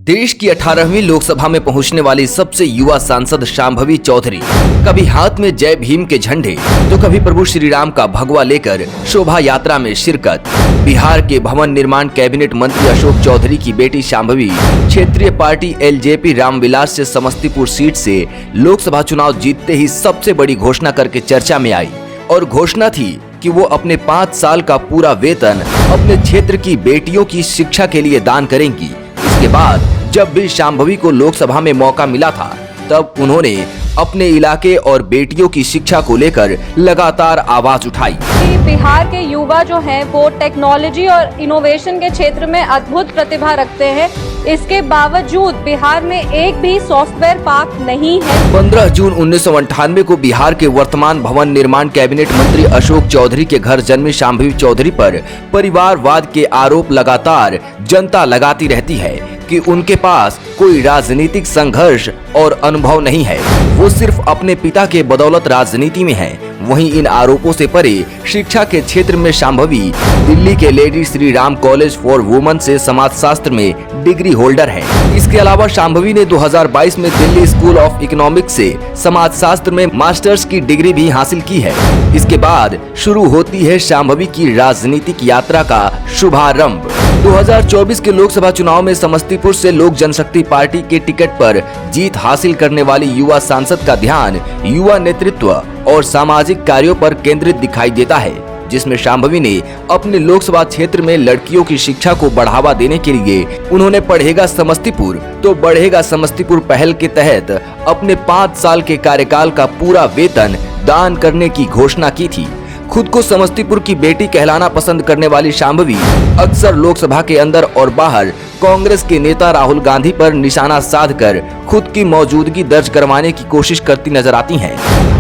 देश की 18वीं लोकसभा में पहुंचने वाली सबसे युवा सांसद शांभवी चौधरी कभी हाथ में जय भीम के झंडे तो कभी प्रभु श्री राम का भगवा लेकर शोभा यात्रा में शिरकत। बिहार के भवन निर्माण कैबिनेट मंत्री अशोक चौधरी की बेटी शांभवी क्षेत्रीय पार्टी एलजेपी रामविलास से समस्तीपुर सीट से लोकसभा चुनाव जीतते ही सबसे बड़ी घोषणा करके चर्चा में आई और घोषणा थी कि वो अपने 5 साल का पूरा वेतन अपने क्षेत्र की बेटियों की शिक्षा के लिए दान करेंगी। इसके बाद जब भी शांभवी को लोकसभा में मौका मिला था तब उन्होंने अपने इलाके और बेटियों की शिक्षा को लेकर लगातार आवाज उठाई। बिहार के युवा जो हैं वो टेक्नोलॉजी और इनोवेशन के क्षेत्र में अद्भुत प्रतिभा रखते हैं। इसके बावजूद बिहार में एक भी सॉफ्टवेयर पार्क नहीं है। 15 जून 1998 को बिहार के वर्तमान भवन निर्माण कैबिनेट मंत्री अशोक चौधरी के घर जन्मी शांभवी चौधरी पर परिवारवाद के आरोप लगातार जनता लगाती रहती है कि उनके पास कोई राजनीतिक संघर्ष और अनुभव नहीं है, वो सिर्फ अपने पिता के बदौलत राजनीति में है। वहीं इन आरोपों से परे शिक्षा के क्षेत्र में शांभवी दिल्ली के lady Shri Ram college for women से समाजशास्त्र में डिग्री होल्डर है। इसके अलावा शांभवी ने 2022 में दिल्ली स्कूल ऑफ इकोनॉमिक्स से समाजशास्त्र में मास्टर्स की डिग्री भी हासिल की है। इसके बाद शुरू होती है शांभवी की राजनीतिक यात्रा का शुभारंभ। 2024 के लोकसभा चुनाव में समस्तीपुर से लोक जनशक्ति पार्टी के टिकट पर जीत हासिल करने वाली युवा सांसद का ध्यान युवा नेतृत्व और सामाजिक कार्यों पर केंद्रित दिखाई देता है, जिसमें शांभवी ने अपने लोकसभा क्षेत्र में लड़कियों की शिक्षा को बढ़ावा देने के लिए उन्होंने पढ़ेगा समस्तीपुर तो बढ़ेगा समस्तीपुर पहल के तहत अपने 5 साल के कार्यकाल का पूरा वेतन दान करने की घोषणा की थी। खुद को समस्तीपुर की बेटी कहलाना पसंद करने वाली शांभवी अक्सर लोकसभा के अंदर और बाहर कांग्रेस के नेता राहुल गांधी पर निशाना साधकर खुद की मौजूदगी दर्ज करवाने की कोशिश करती नजर आती हैं।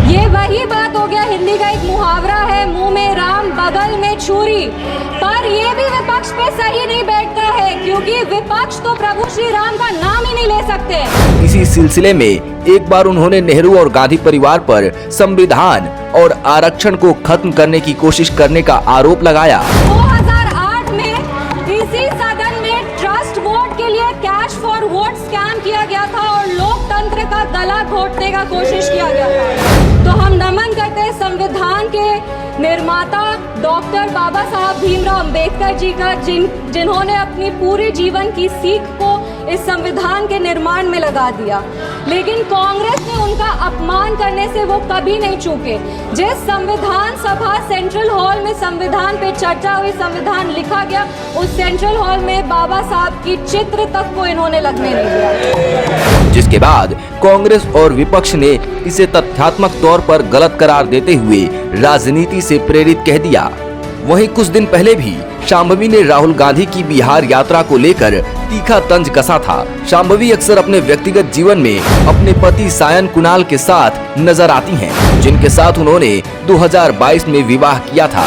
ये वही बात हो गया, हिंदी का एक मुहावरा है, मुंह में राम बगल में छुरी। पर ये भी विपक्ष पे सही नहीं बैठता है, क्योंकि विपक्ष तो प्रभु श्री राम का नाम ही नहीं ले सकते। इसी सिलसिले में एक बार उन्होंने नेहरू और गांधी परिवार पर संविधान और आरक्षण को खत्म करने की कोशिश करने का आरोप लगाया। 2008 में इसी सदन में ट्रस्ट वोट के लिए कैश फॉर वोट स्कैम किया गया था और लोकतंत्र का गला घोटने का कोशिश किया गया था। तो हम नमन करते हैं संविधान के निर्माता डॉक्टर बाबा साहब भीमराव अंबेडकर जी का, जिन्होंने अपनी पूरे जीवन की सीख को इस संविधान के निर्माण में लगा दिया। लेकिन कांग्रेस ने उनका अपमान करने से वो कभी नहीं चूके। जिस संविधान सभा सेंट्रल हॉल में संविधान पे चर्चा हुई, संविधान लिखा गया, उस सेंट्रल हॉल में बाबा साहब की चित्र तक को इन्होंने लगने नहीं दिया। जिसके बाद कांग्रेस और विपक्ष ने इसे तथ्यात्मक तौर पर गलत करार देते हुए राजनीति से प्रेरित कह दिया। वहीं कुछ दिन पहले भी शांभवी ने राहुल गांधी की बिहार यात्रा को लेकर तीखा तंज कसा था। शांभवी अक्सर अपने व्यक्तिगत जीवन में अपने पति सायन कुणाल के साथ नजर आती हैं, जिनके साथ उन्होंने 2022 में विवाह किया था।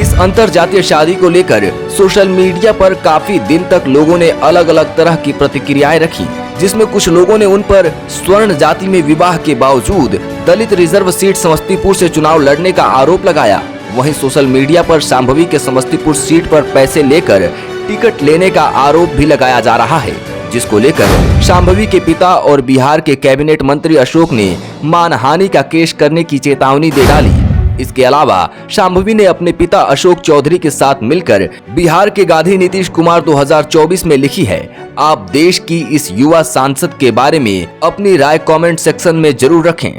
इस अंतरजातीय शादी को लेकर सोशल मीडिया पर काफी दिन तक लोगों ने अलग अलग तरह की प्रतिक्रियाएं रखी, जिसमें कुछ लोगों ने उन पर स्वर्ण जाति में विवाह के बावजूद दलित रिजर्व सीट समस्तीपुर से चुनाव लड़ने का आरोप लगाया। वहीं सोशल मीडिया पर शांभवी के समस्तीपुर सीट पर पैसे लेकर टिकट लेने का आरोप भी लगाया जा रहा है, जिसको लेकर शांभवी के पिता और बिहार के कैबिनेट मंत्री अशोक ने मानहानि का केस करने की चेतावनी दे डाली। इसके अलावा शांभवी ने अपने पिता अशोक चौधरी के साथ मिलकर बिहार के गांधी नीतीश कुमार 2024 में लिखी है। आप देश की इस युवा सांसद के बारे में अपनी राय कमेंट सेक्शन में जरूर रखें।